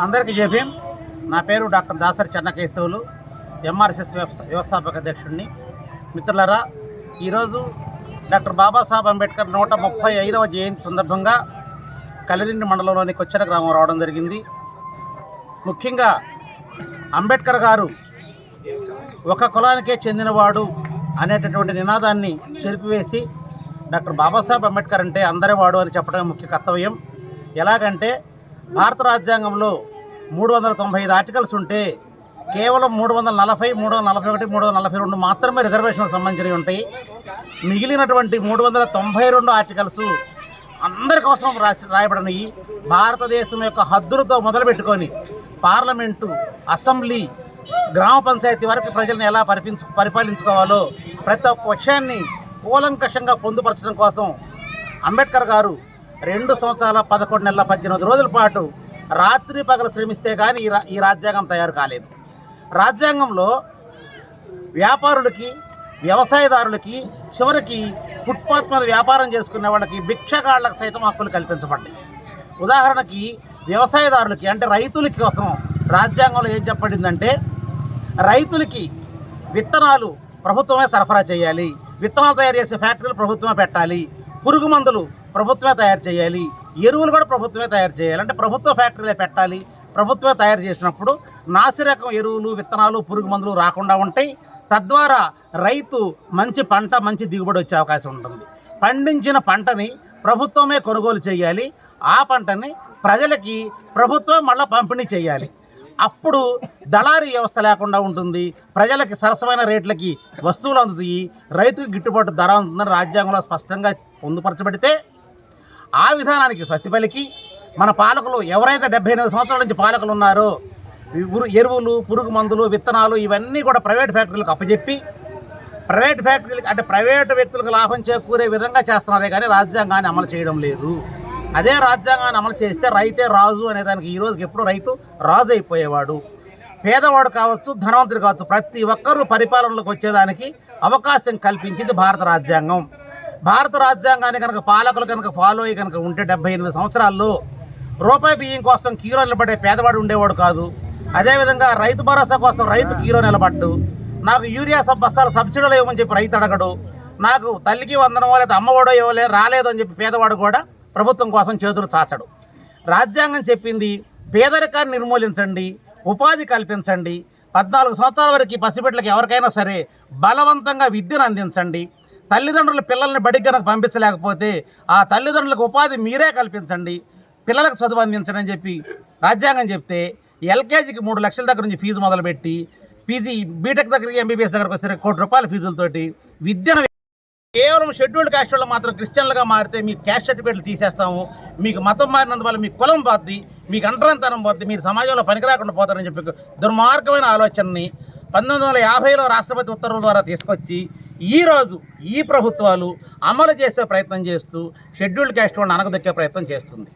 అందరికీ జేబీం. నా పేరు డాక్టర్ దాసరి చెన్నకేశవులు, ఎంఆర్ఎస్ఎస్ వ్యవస్థాపక అధ్యక్షుడిని. మిత్రులారా, ఈరోజు డాక్టర్ బాబాసాహెబ్ అంబేద్కర్ 135వ జయంతి సందర్భంగా కలిదిండి మండలంలోని కొచ్చెర గ్రామం రావడం జరిగింది. ముఖ్యంగా అంబేద్కర్ గారు ఒక కులానికే చెందినవాడు అనేటటువంటి నినాదాన్ని చెరిపివేసి డాక్టర్ బాబాసాహెబ్ అంబేద్కర్ అంటే అందరివాడు అని చెప్పడం ముఖ్య కర్తవ్యం. ఎలాగంటే భారత రాజ్యాంగంలో 395 ఆర్టికల్స్ ఉంటే కేవలం 340, 341, 342 మాత్రమే రిజర్వేషన్లకు సంబంధించినవి ఉంటాయి. మిగిలినటువంటి 392 ఆర్టికల్స్ అందరి కోసం రాయబడినవి. భారతదేశం యొక్క హద్దులతో మొదలుపెట్టుకొని పార్లమెంటు, అసెంబ్లీ, గ్రామ పంచాయతీ వరకు ప్రజలను ఎలా పరిపాలించుకోవాలో ప్రతి ఒక్క విషయాన్ని కూలంకషంగా పొందుపరచడం కోసం అంబేద్కర్ గారు 2 సంవత్సరాల 11 నెలల 18 రోజుల పాటు రాత్రి పగలు శ్రమిస్తే కానీ ఈ రాజ్యాంగం తయారు కాలేదు. రాజ్యాంగంలో వ్యాపారులకి, వ్యవసాయదారులకి, చివరికి ఫుట్పాత్ మీద వ్యాపారం చేసుకునే వాళ్ళకి, భిక్షగాళ్లకు సైతం హక్కులు కల్పించబడ్డాయి. ఉదాహరణకి వ్యవసాయదారులకి అంటే రైతులకి కోసం రాజ్యాంగంలో ఏం చెప్పబడిందంటే, రైతులకి విత్తనాలు ప్రభుత్వమే సరఫరా చేయాలి, విత్తనాలు తయారు చేసే ఫ్యాక్టరీలు ప్రభుత్వమే పెట్టాలి, పురుగు మందులు ప్రభుత్వమే తయారు చేయాలి, ఎరువులు కూడా ప్రభుత్వమే తయారు చేయాలి. అంటే ప్రభుత్వ ఫ్యాక్టరీలే పెట్టాలి. ప్రభుత్వమే తయారు చేసినప్పుడు నాసిరకం ఎరువులు, విత్తనాలు, పురుగు మందులు రాకుండా ఉంటాయి. తద్వారా రైతు మంచి పంట, మంచి దిగుబడి వచ్చే అవకాశం ఉంటుంది. పండించిన పంటని ప్రభుత్వమే కొనుగోలు చేయాలి. ఆ పంటని ప్రజలకి ప్రభుత్వం మళ్ళీ పంపిణీ చేయాలి. అప్పుడు దళారీ వ్యవస్థ లేకుండా ఉంటుంది. ప్రజలకి సరసమైన రేట్లకి వస్తువులు అందుతాయి, రైతుకి గిట్టుబాటు ధర అందుతుందని రాజ్యాంగంలో స్పష్టంగా పొందుపరచబడితే ఆ విధానానికి స్వస్తి పలికి మన పాలకులు ఎవరైతే 78 సంవత్సరాల నుంచి పాలకులు ఉన్నారో ఎరువులు, పురుగు మందులు, విత్తనాలు ఇవన్నీ కూడా ప్రైవేట్ ఫ్యాక్టరీలకు అప్పచెప్పి ప్రైవేట్ ఫ్యాక్టరీలకు అంటే ప్రైవేటు వ్యక్తులకు లాభం చేకూరే విధంగా చేస్తున్నారే కానీ రాజ్యాంగాన్ని అమలు చేయడం లేదు. అదే రాజ్యాంగాన్ని అమలు చేస్తే రైతే రాజు అనేదానికి ఈ రోజుకి ఎప్పుడు రైతు రాజు అయిపోయేవాడు. పేదవాడు కావచ్చు, ధనవంతుడు కావచ్చు, ప్రతి ఒక్కరూ పరిపాలనలోకి వచ్చేదానికి అవకాశం కల్పించింది భారత రాజ్యాంగం. భారత రాజ్యాంగాన్ని కనుక పాలకులు కనుక ఫాలో అయ్యి కనుక ఉంటే 78 సంవత్సరాల్లో రూపాయి బియ్యం కోసం కీలో నిలబడే పేదవాడు ఉండేవాడు కాదు. అదేవిధంగా రైతు భరోసా కోసం రైతు కీలో నిలబడ్డు, నాకు యూరియా బస్తాలు సబ్సిడీలు ఇవ్వమని చెప్పి రైతు అడగడు, నాకు తల్లికి వందనమో లేదా అమ్మఒడో ఇవ్వలే రాలేదు అని చెప్పి పేదవాడు కూడా ప్రభుత్వం కోసం చేతులు చాచడు. రాజ్యాంగం చెప్పింది పేదరికాన్ని నిర్మూలించండి, ఉపాధి కల్పించండి, 14 సంవత్సరాల వరకు పసిబిడ్డలకు ఎవరికైనా సరే బలవంతంగా విద్యను అందించండి, తల్లిదండ్రులు పిల్లల్ని బడికి కనుక పంపించలేకపోతే ఆ తల్లిదండ్రులకు ఉపాధి మీరే కల్పించండి, పిల్లలకు చదువు అందించండి అని చెప్పి రాజ్యాంగం చెప్తే ఎల్కేజీకి 3 లక్షల దగ్గర నుంచి ఫీజు మొదలుపెట్టి పీజీ, బీటెక్ దగ్గరికి, ఎంబీబీఎస్ దగ్గరకు వచ్చే 1 కోటి రూపాయల ఫీజులతోటి విద్యను కేవలం షెడ్యూల్డ్ క్యాస్ట్ వాళ్ళు మాత్రం క్రిస్టియన్లుగా మారితే మీకు క్యాస్ట్ సర్టిఫికేట్లు తీసేస్తాము, మీకు మతం మారినందువల్ల మీకు కులం పోద్ది, మీకు అంటరానితనం పోద్ది, మీరు సమాజంలో పనికిరాకుండా పోతారని చెప్పి దుర్మార్గమైన ఆలోచనని 1950లో రాష్ట్రపతి ఉత్తర్వుల ద్వారా తీసుకొచ్చి ఈరోజు ఈ ప్రభుత్వాలు అమలు చేసే ప్రయత్నం చేస్తూ షెడ్యూల్డ్ క్యాస్ట్ వాళ్ళని అనగదొక్కే ప్రయత్నం చేస్తుంది.